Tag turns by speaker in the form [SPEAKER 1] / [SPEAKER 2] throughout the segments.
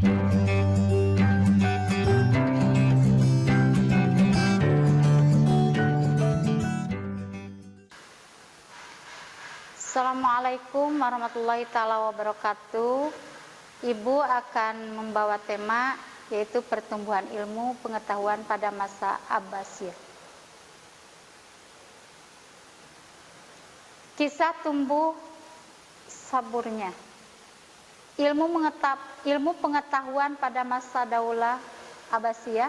[SPEAKER 1] Assalamualaikum warahmatullahi taala wabarakatuh. Ibu akan membawa tema yaitu pertumbuhan ilmu pengetahuan pada masa Abbasiyah. Kisah tumbuh saburnya. Ilmu pengetahuan pada masa Daulah Abbasiyah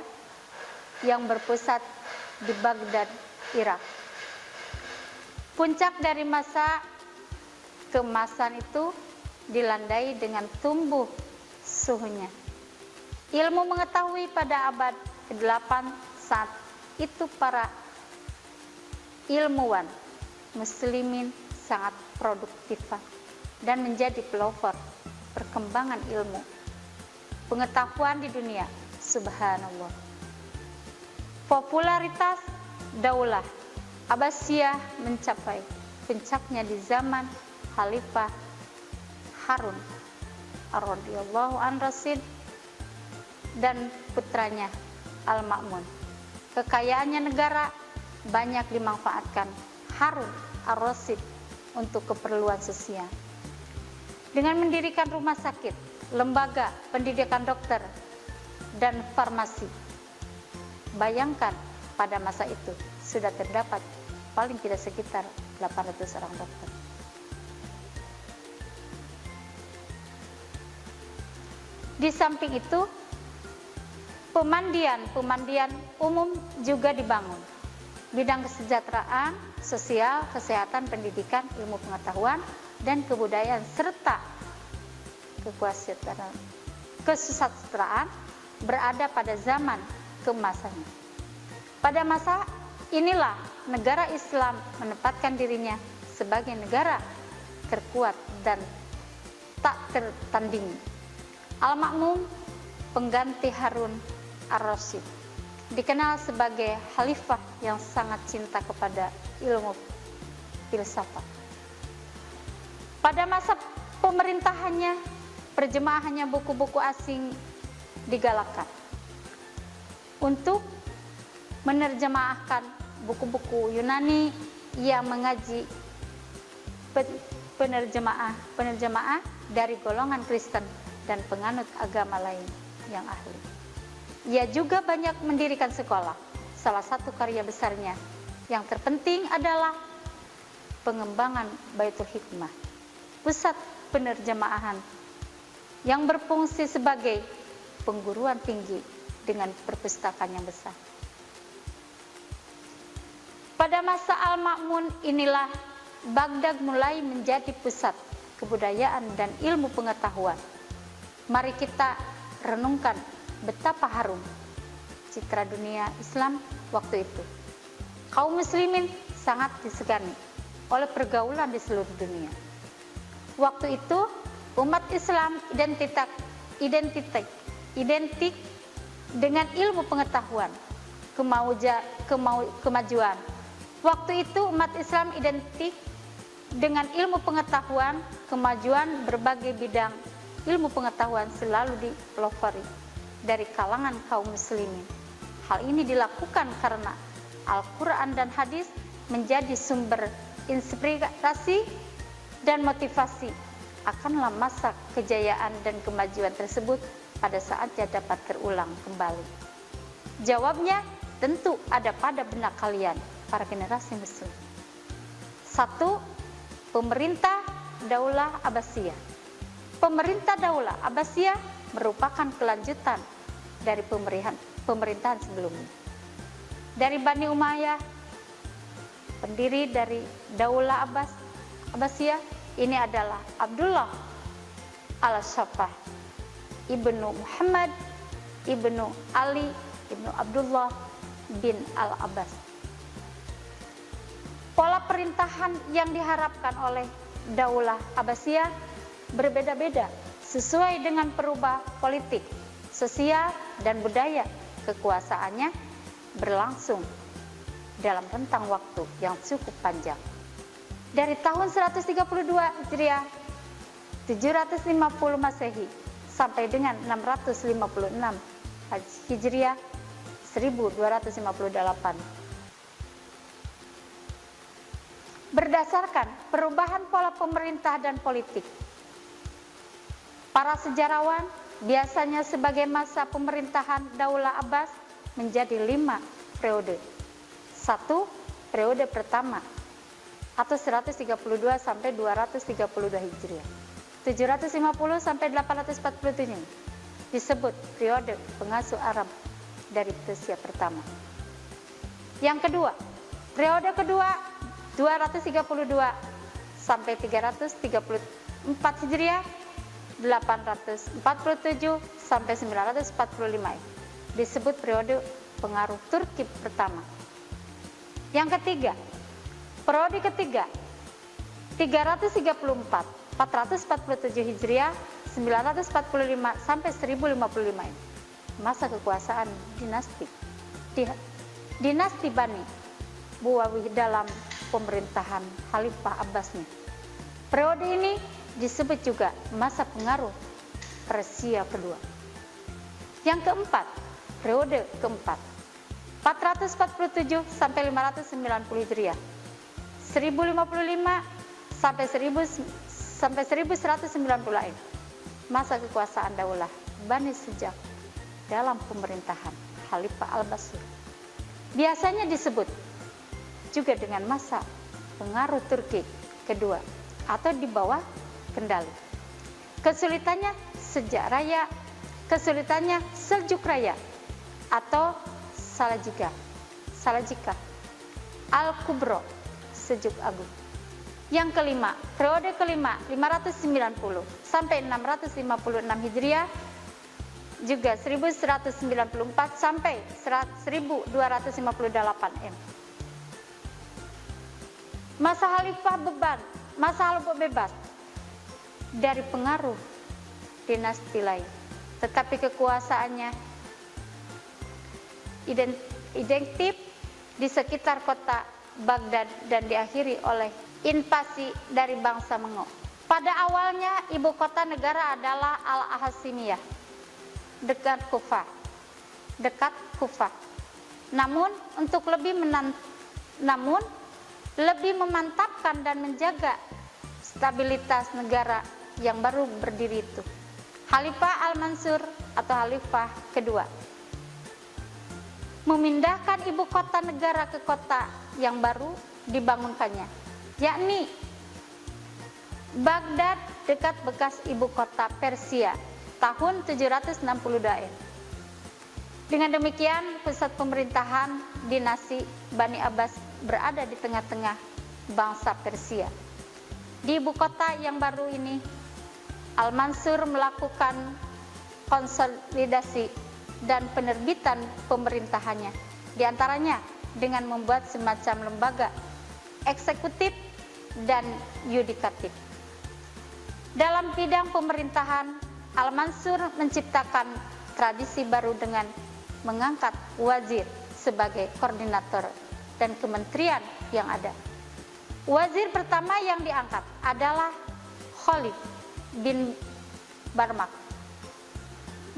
[SPEAKER 1] yang berpusat di Baghdad, Irak. Puncak dari masa keemasan itu dilandai dengan tumbuh suhunya. Ilmu mengetahui pada abad ke-8 saat itu para ilmuwan muslimin sangat produktif dan menjadi pelopor perkembangan ilmu pengetahuan di dunia. Subhanallah. Popularitas Daulah Abbasiyah mencapai puncaknya di zaman Khalifah Harun radhiyallahu anhu Rasyid dan putranya Al-Ma'mun. Kekayaannya negara banyak dimanfaatkan Harun Ar-Rasyid untuk keperluan sosial. Dengan mendirikan rumah sakit, lembaga pendidikan dokter, dan farmasi. Bayangkan pada masa itu sudah terdapat paling tidak sekitar 800 orang dokter. Di samping itu, pemandian umum juga dibangun. Bidang kesejahteraan, sosial, kesehatan, pendidikan, ilmu pengetahuan, dan kebudayaan, serta kesusastraan berada pada zaman keemasannya. Pada masa inilah negara Islam menempatkan dirinya sebagai negara terkuat dan tak tertandingi. Al-Ma'mun, pengganti Harun Ar-Rasyid, dikenal sebagai khalifah yang sangat cinta kepada ilmu filsafat. Pada masa pemerintahannya, perjemaahannya buku-buku asing digalakkan untuk menerjemahkan buku-buku Yunani yang mengaji penerjemaah dari golongan Kristen dan penganut agama lain yang ahli. Ia juga banyak mendirikan sekolah. Salah satu karya besarnya yang terpenting adalah pengembangan Baitul Hikmah, pusat penerjemahan yang berfungsi sebagai pengguruan tinggi dengan perpustakaan yang besar. Pada masa Al-Ma'mun inilah Baghdad mulai menjadi pusat kebudayaan dan ilmu pengetahuan. Mari kita renungkan betapa harum citra dunia Islam waktu itu. Kaum muslimin sangat disegani oleh pergaulan di seluruh dunia. Waktu itu umat Islam identik dengan ilmu pengetahuan, kemajuan. Waktu itu umat Islam identik dengan ilmu pengetahuan, kemajuan. Berbagai bidang ilmu pengetahuan selalu dipelopori dari kalangan kaum muslimin. Hal ini dilakukan karena Al-Quran dan hadis menjadi sumber inspirasi dan motivasi. Akanlah masa kejayaan dan kemajuan tersebut pada saatnya dapat terulang kembali. Jawabnya tentu ada pada benak kalian, para generasi muslim. 1. Pemerintah Daulah Abbasiyah. Pemerintah Daulah Abbasiyah merupakan kelanjutan dari pemerintahan sebelumnya. Dari Bani Umayyah, pendiri dari Daulah Abbasiyah, ini adalah Abdullah Al-Safah, Ibnu Muhammad, Ibnu Ali, Ibnu Abdullah bin Al-Abbas. Pola perintahan yang diharapkan oleh Daulah Abbasiyah berbeda-beda sesuai dengan perubahan politik, sosial, dan budaya. Kekuasaannya berlangsung dalam rentang waktu yang cukup panjang. Dari tahun 132 Hijriah 750 Masehi sampai dengan 656 Hijriah 1258. Berdasarkan perubahan pola pemerintah dan politik, para sejarawan biasanya sebagai masa pemerintahan Daulah Abbas menjadi 5 periode. 1. Periode pertama atau 132 sampai 232 Hijriah. 750 sampai 847 disebut periode pengasuh Arab dari Persia pertama. Yang kedua, periode kedua 232 sampai 334 Hijriah, 847 sampai 945 disebut periode pengaruh Turki pertama. Yang ketiga, periode ketiga 334 447 Hijriah 945 sampai 1055 masa kekuasaan dinasti Bani Buwawih dalam pemerintahan Khalifah Abbasnya. Periode ini disebut juga masa pengaruh Persia kedua. Yang keempat, periode keempat 447 sampai 590 Hijriah, 1055 sampai 1190 masa kekuasaan Daulah Bani sejak dalam pemerintahan Khalifah Al-Mansur. Biasanya disebut juga dengan masa pengaruh Turki kedua atau di bawah kendali. Kesulitannya Seljuk Raya atau Salajika, Al-Kubro, Sejuk Agung. Yang kelima, periode kelima 590 sampai 656 Hijriah, juga 1194 sampai 1258 M. Masa Khalifah bebas dari pengaruh dinasti lain, tetapi kekuasaannya identik di sekitar kota Baghdad dan diakhiri oleh invasi dari bangsa Mongol. Pada awalnya ibu kota negara adalah Al-Hasimiyah, dekat Kufah. Namun lebih memantapkan dan menjaga stabilitas negara yang baru berdiri itu, Khalifah Al-Mansur atau Khalifah kedua memindahkan ibu kota negara ke kota yang baru dibangunkannya, yakni Baghdad dekat bekas ibu kota Persia tahun 762. Dengan demikian, pusat pemerintahan dinasti Bani Abbas berada di tengah-tengah bangsa Persia. Di ibu kota yang baru ini, Al-Mansur melakukan konsolidasi dan penerbitan pemerintahannya, diantaranya dengan membuat semacam lembaga eksekutif dan yudikatif. Dalam bidang pemerintahan, Al-Mansur menciptakan tradisi baru dengan mengangkat wazir sebagai koordinator dan kementerian yang ada. Wazir pertama yang diangkat adalah Khalid bin Barmak,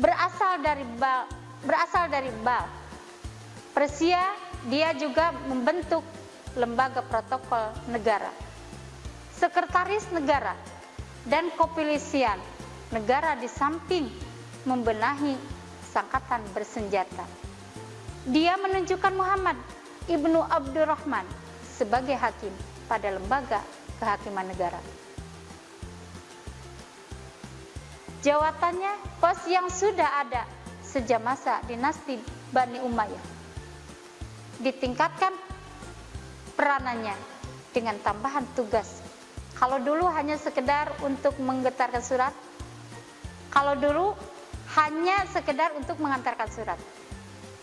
[SPEAKER 1] berasal dari Bal, Persia. Dia juga membentuk lembaga protokol negara, sekretaris negara, dan kepolisian negara di samping membenahi angkatan bersenjata. Dia menunjukkan Muhammad ibnu Abdurrahman sebagai hakim pada lembaga kehakiman negara. Jawatannya pos yang sudah ada sejak masa dinasti Bani Umayyah. Ditingkatkan peranannya dengan tambahan tugas. Kalau dulu hanya sekedar untuk menggetarkan surat, mengantarkan surat.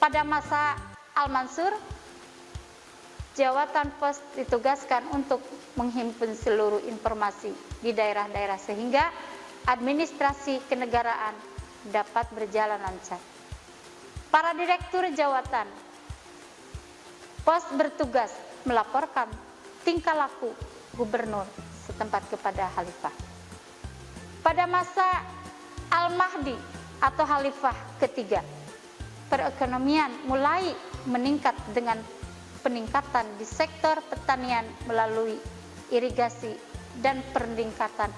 [SPEAKER 1] Pada masa Al-Mansur, jawatan pos ditugaskan untuk menghimpun seluruh informasi di daerah-daerah sehingga administrasi kenegaraan dapat berjalan lancar. Para direktur jawatan pos bertugas melaporkan tingkah laku gubernur setempat kepada khalifah. Pada masa Al-Mahdi atau Khalifah ketiga, perekonomian mulai meningkat dengan peningkatan di sektor pertanian melalui irigasi dan peningkatan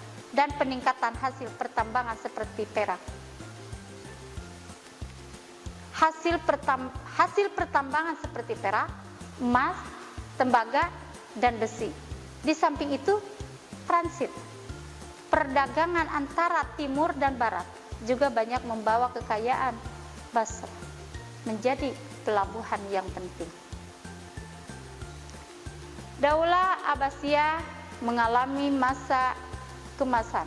[SPEAKER 1] hasil pertambangan seperti perak. Hasil pertambangan seperti perak, emas, tembaga, dan besi. Di samping itu, transit, perdagangan antara timur dan barat juga banyak membawa kekayaan Basra menjadi pelabuhan yang penting. Daulah Abbasiyah mengalami masa kemasan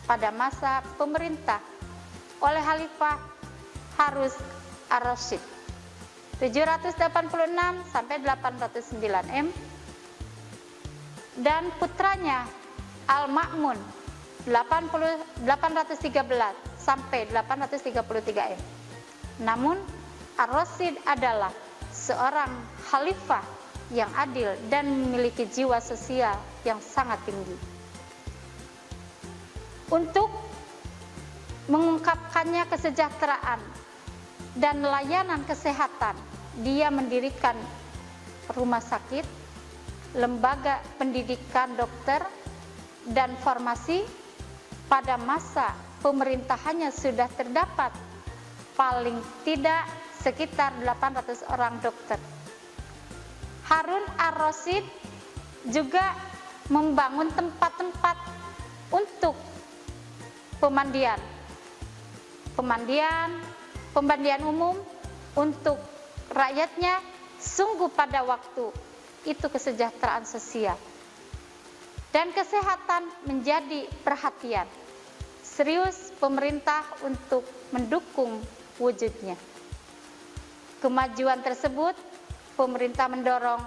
[SPEAKER 1] pada masa pemerintah oleh Khalifah Harun ar-Rasyid 786 sampai 809 M dan putranya Al-Ma'mun 813 sampai 833 M. Namun Ar-Rasyid adalah seorang khalifah yang adil dan memiliki jiwa sosial yang sangat tinggi. Untuk mengungkapkannya kesejahteraan dan layanan kesehatan, dia mendirikan rumah sakit, lembaga pendidikan dokter, dan farmasi. Pada masa pemerintahannya sudah terdapat paling tidak sekitar 800 orang dokter. Harun ar-Rasyid juga membangun tempat-tempat untuk pemandian umum untuk rakyatnya. Sungguh pada waktu itu kesejahteraan sosial dan kesehatan menjadi perhatian serius pemerintah untuk mendukung wujudnya. Kemajuan tersebut, pemerintah mendorong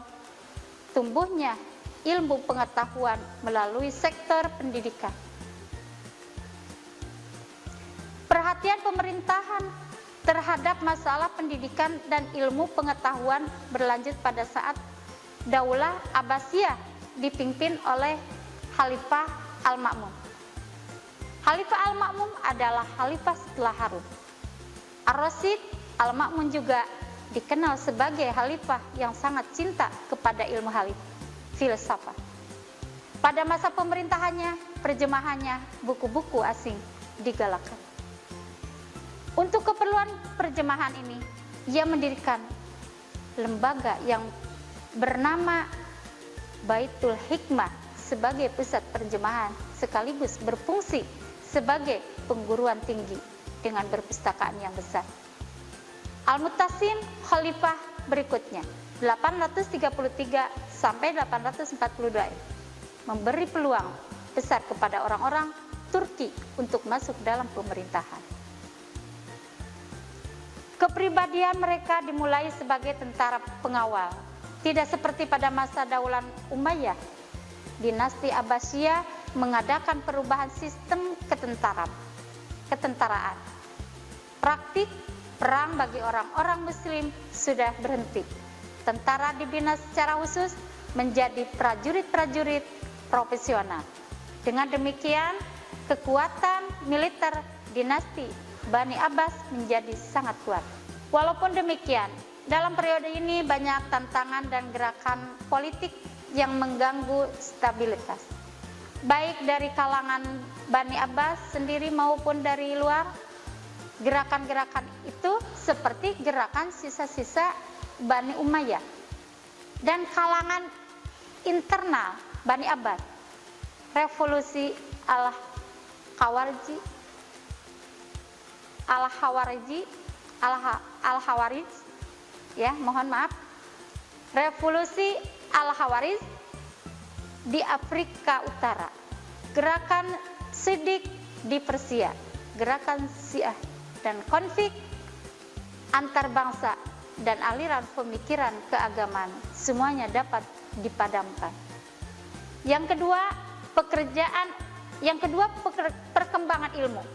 [SPEAKER 1] tumbuhnya ilmu pengetahuan melalui sektor pendidikan. Perhatian pemerintahan terhadap masalah pendidikan dan ilmu pengetahuan berlanjut pada saat Daulah Abbasiyah dipimpin oleh Khalifah Al-Ma'mun. Khalifah Al-Ma'mun adalah khalifah setelah Harun ar-Rasyid. Al-Ma'mun juga dikenal sebagai khalifah yang sangat cinta kepada ilmu filsafat. Pada masa pemerintahannya, terjemahannya buku-buku asing digalakkan. Untuk keperluan terjemahan ini, ia mendirikan lembaga yang bernama Baitul Hikmah sebagai pusat terjemahan sekaligus berfungsi sebagai pengguruan tinggi dengan perpustakaan yang besar. Al-Muttasim khalifah berikutnya 833 sampai 842 memberi peluang besar kepada orang-orang Turki untuk masuk dalam pemerintahan. Kepribadian mereka dimulai sebagai tentara pengawal, tidak seperti pada masa Daulah Umayyah. Dinasti Abbasiyah mengadakan perubahan sistem ketentaraan. Praktik perang bagi orang-orang muslim sudah berhenti. Tentara dibina secara khusus menjadi prajurit-prajurit profesional. Dengan demikian, kekuatan militer dinasti Bani Abbas menjadi sangat kuat. Walaupun demikian, dalam periode ini banyak tantangan dan gerakan politik yang mengganggu stabilitas, baik dari kalangan Bani Abbas sendiri maupun dari luar. Gerakan-gerakan itu seperti gerakan sisa-sisa Bani Umayyah dan kalangan internal Bani Abbas, revolusi Al-Khawarij, revolusi Al-Khawarij di Afrika Utara, gerakan Siddiq di Persia, gerakan Syiah, dan konflik antar bangsa dan aliran pemikiran keagamaan semuanya dapat dipadamkan. Yang kedua, perkembangan ilmu.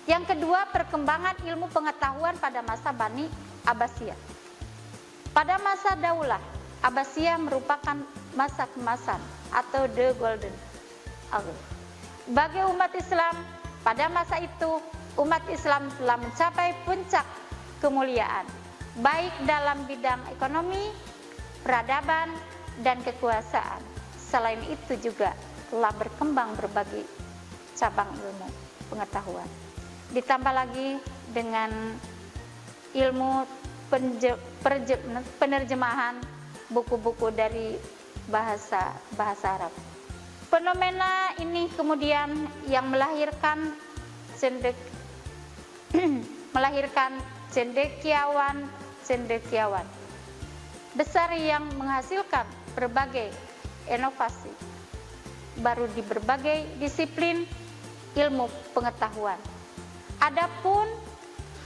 [SPEAKER 1] Yang kedua, perkembangan ilmu pengetahuan pada masa Bani Abbasiyah. Pada masa Daulah Abbasiyah merupakan masa kemasan atau the golden age. Bagi umat Islam, pada masa itu umat Islam telah mencapai puncak kemuliaan, baik dalam bidang ekonomi, peradaban, dan kekuasaan. Selain itu juga telah berkembang berbagai cabang ilmu pengetahuan. Ditambah lagi dengan ilmu penerjemahan buku-buku dari bahasa Arab. Fenomena ini kemudian yang melahirkan cendekiawan besar yang menghasilkan berbagai inovasi baru di berbagai disiplin ilmu pengetahuan. Adapun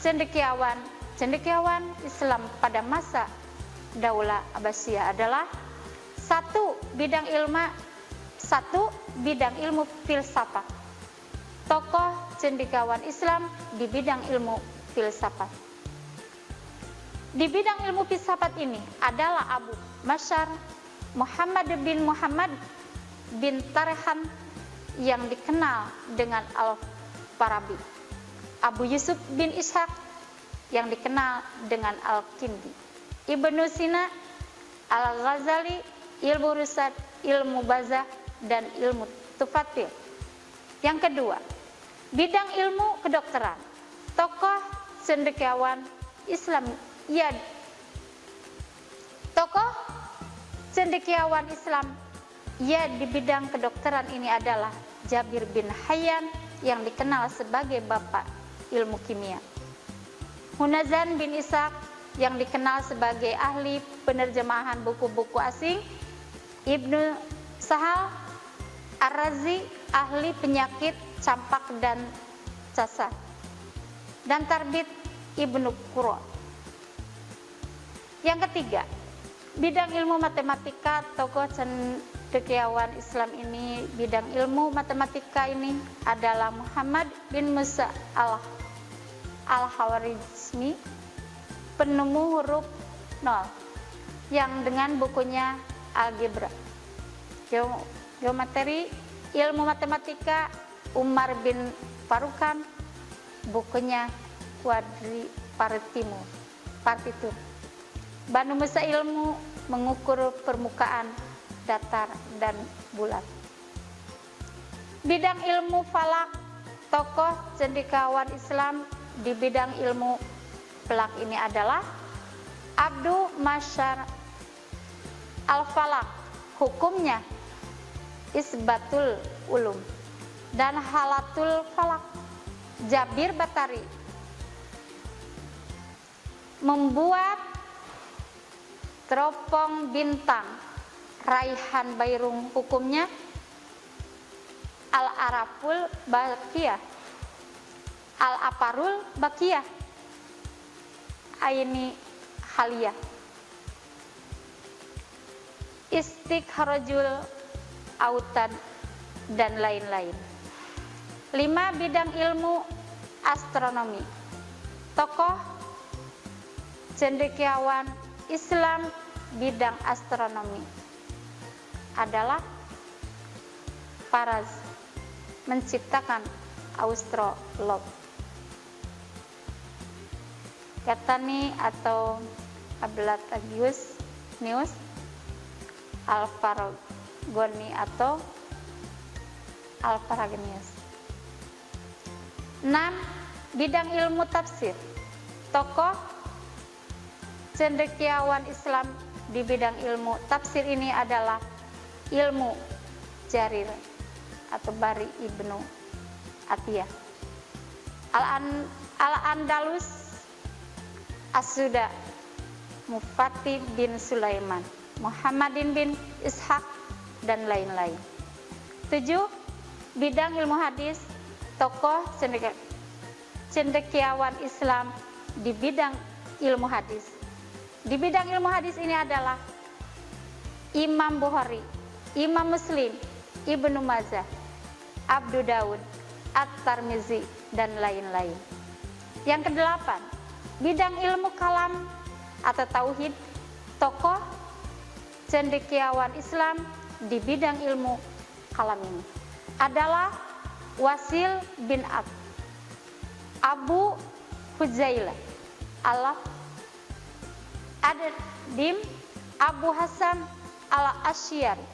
[SPEAKER 1] cendekiawan Islam pada masa Daulah Abbasiyah adalah satu bidang ilmu filsafat. Tokoh cendekiawan Islam di bidang ilmu filsafat. Di bidang ilmu filsafat ini adalah Abu Masyar Muhammad bin Tarhan yang dikenal dengan Al-Farabi, Abu Yusuf bin Ishaq yang dikenal dengan Al-Kindi, Ibnu Sina, Al-Ghazali, ilmu rusad, ilmu bazah, dan ilmu tufatil. Yang kedua, bidang ilmu kedokteran. Tokoh cendekiawan Islam di bidang kedokteran ini adalah Jabir bin Hayyan yang dikenal sebagai bapak ilmu kimia, Hunazan bin Ishaq yang dikenal sebagai ahli penerjemahan buku-buku asing, Ibnu Sahal Ar-Razi ahli penyakit campak dan cacar, dan Tarbit Ibnu Qura. Yang ketiga, bidang ilmu matematika. Tokoh cendekiawan Islam ini bidang ilmu matematika ini adalah Muhammad bin Musa Al-Khawarizmi, penemu huruf nol, yang dengan bukunya Algebra, Geometri, ilmu matematika. Umar bin Farukan, bukunya Partitur. Banu Musa, ilmu mengukur permukaan datar dan bulat. Bidang ilmu falak. Tokoh cendekiawan Islam di bidang ilmu falak ini adalah Abdu Masyar Al-Falak, hukumnya Isbatul Ulum dan Halatul Falak. Jabir Batari membuat teropong bintang. Raihan Bairung, hukumnya Al-Araful Baqiyah, Al-Aparul Baqiyah, Aini Khaliyah, Istikhrajul Autad, dan lain-lain. 5. Bidang ilmu astronomi. Tokoh cendekiawan Islam bidang astronomi adalah Faraz, menciptakan astrolog. Katani atau Ablataghius News, Al-Faragoni atau Al-Faragonius. 6. Bidang ilmu tafsir. Tokoh cendekiawan Islam di bidang ilmu tafsir ini adalah ilmu Jarir atau Bari Ibnu Atiyah. Al-Andalus, As-Suda, Mufati bin Sulaiman, Muhammadin bin Ishaq, dan lain-lain. 7. Bidang ilmu hadis. Tokoh cendekiawan Islam di bidang ilmu hadis. Di bidang ilmu hadis ini adalah Imam Bukhari, Imam Muslim, Ibnu Majah, Abu Daud, At-Tirmizi, dan lain-lain. Yang ke-8, bidang ilmu kalam atau tauhid. Tokoh cendekiawan Islam di bidang ilmu kalam ini adalah Wasil bin Abu Huzailah Alaf Adim Abu Hasan al-Asy'ari,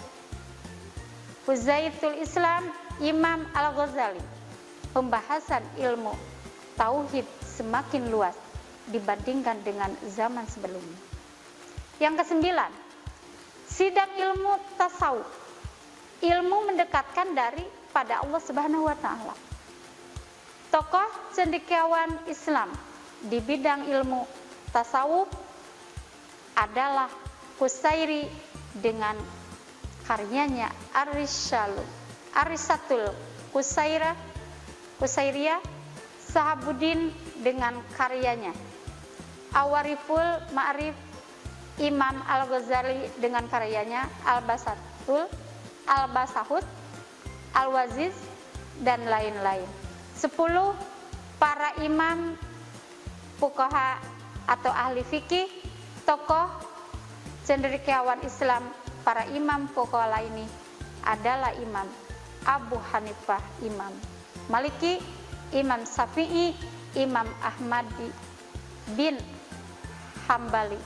[SPEAKER 1] Huzaitul Islam Imam Al-Ghazali. Pembahasan ilmu tauhid semakin luas dibandingkan dengan zaman sebelumnya. Yang kesembilan, sidang ilmu tasawuf, ilmu mendekatkan dari pada Allah Subhanahu wa taala. Tokoh cendekiawan Islam di bidang ilmu tasawuf adalah Qusairi dengan karyanya Arisatul Qusairiyah, Sahabuddin dengan karyanya Awariful Ma'rif, Imam Al-Ghazali dengan karyanya Al-Basahud, Al-Waziz, dan lain-lain. 10. Para imam fuqaha atau ahli fikih, tokoh cendekiawan Islam, para imam fuqaha ini adalah Imam Abu Hanifah, Imam Maliki, Imam Syafi'i, Imam Ahmad bin Hambali,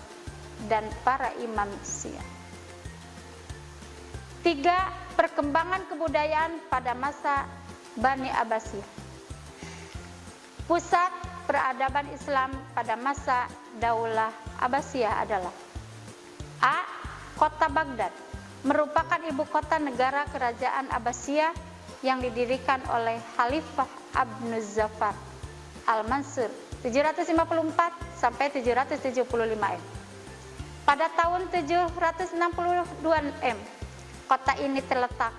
[SPEAKER 1] dan para imam Syiah. 3. Perkembangan kebudayaan pada masa Bani Abbasiyah. Pusat peradaban Islam pada masa Daulah Abbasiyah adalah A. Kota Baghdad, merupakan ibu kota negara kerajaan Abbasiyah yang didirikan oleh Khalifah Ibnu Zafar Al-Mansur 754 sampai 775 M. Pada tahun 762 M, kota ini terletak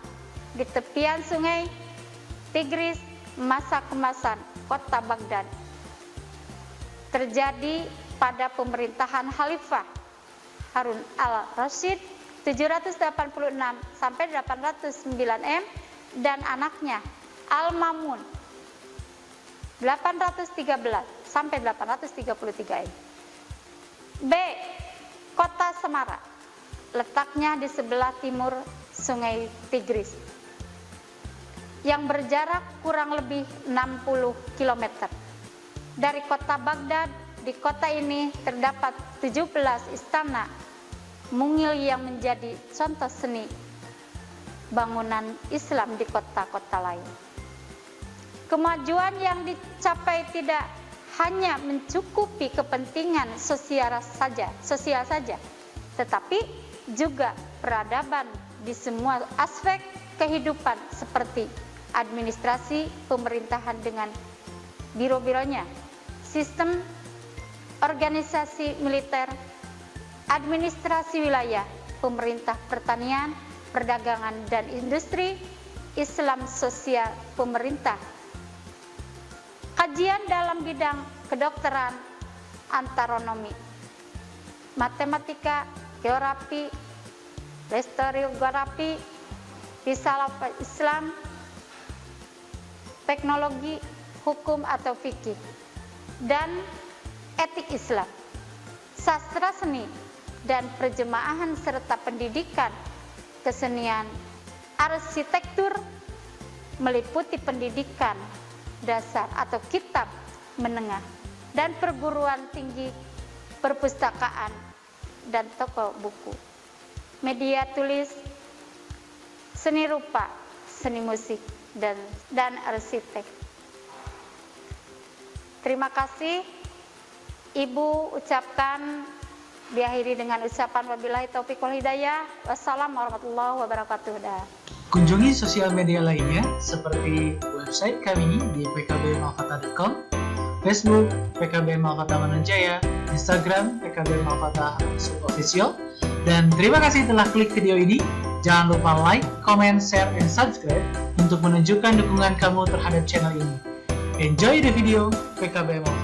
[SPEAKER 1] di tepian sungai Tigris. Masa kemasan kota Baghdad terjadi pada pemerintahan Khalifah Harun al-Rasyid 786 sampai 809 M dan anaknya Al-Mamun 813 sampai 833 M. B. Kota Semarang, letaknya di sebelah timur Sungai Tigris yang berjarak kurang lebih 60 km. Dari kota Baghdad, di kota ini terdapat 17 istana mungil yang menjadi contoh seni bangunan Islam di kota-kota lain. Kemajuan yang dicapai tidak hanya mencukupi kepentingan sosial saja, tetapi juga peradaban di semua aspek kehidupan seperti administrasi pemerintahan dengan biro-bironya, sistem organisasi militer, administrasi wilayah, pemerintah pertanian, perdagangan dan industri, Islam sosial, pemerintah, kajian dalam bidang kedokteran, antaronomi, matematika, geografi, historiografi, risalah Islam, teknologi, hukum atau fikih, dan etik Islam, sastra seni dan perjemahan serta pendidikan kesenian, arsitektur, meliputi pendidikan dasar atau kitab menengah dan perguruan tinggi, perpustakaan dan toko buku, media tulis, seni rupa, seni musik, dan arsitek. Terima kasih. Ibu ucapkan, diakhiri dengan ucapan wabillahi taufiq wal hidayah. Wassalamu warahmatullahi wabarakatuh.
[SPEAKER 2] Kunjungi sosial media lainnya seperti website kami di pkbmalfata.com, Facebook PKB Malfata Mananjaya, Instagram PKB Malfata Official. Dan terima kasih telah klik video ini. Jangan lupa like, comment, share, and subscribe untuk menunjukkan dukungan kamu terhadap channel ini. Enjoy the video, PKB Malfata.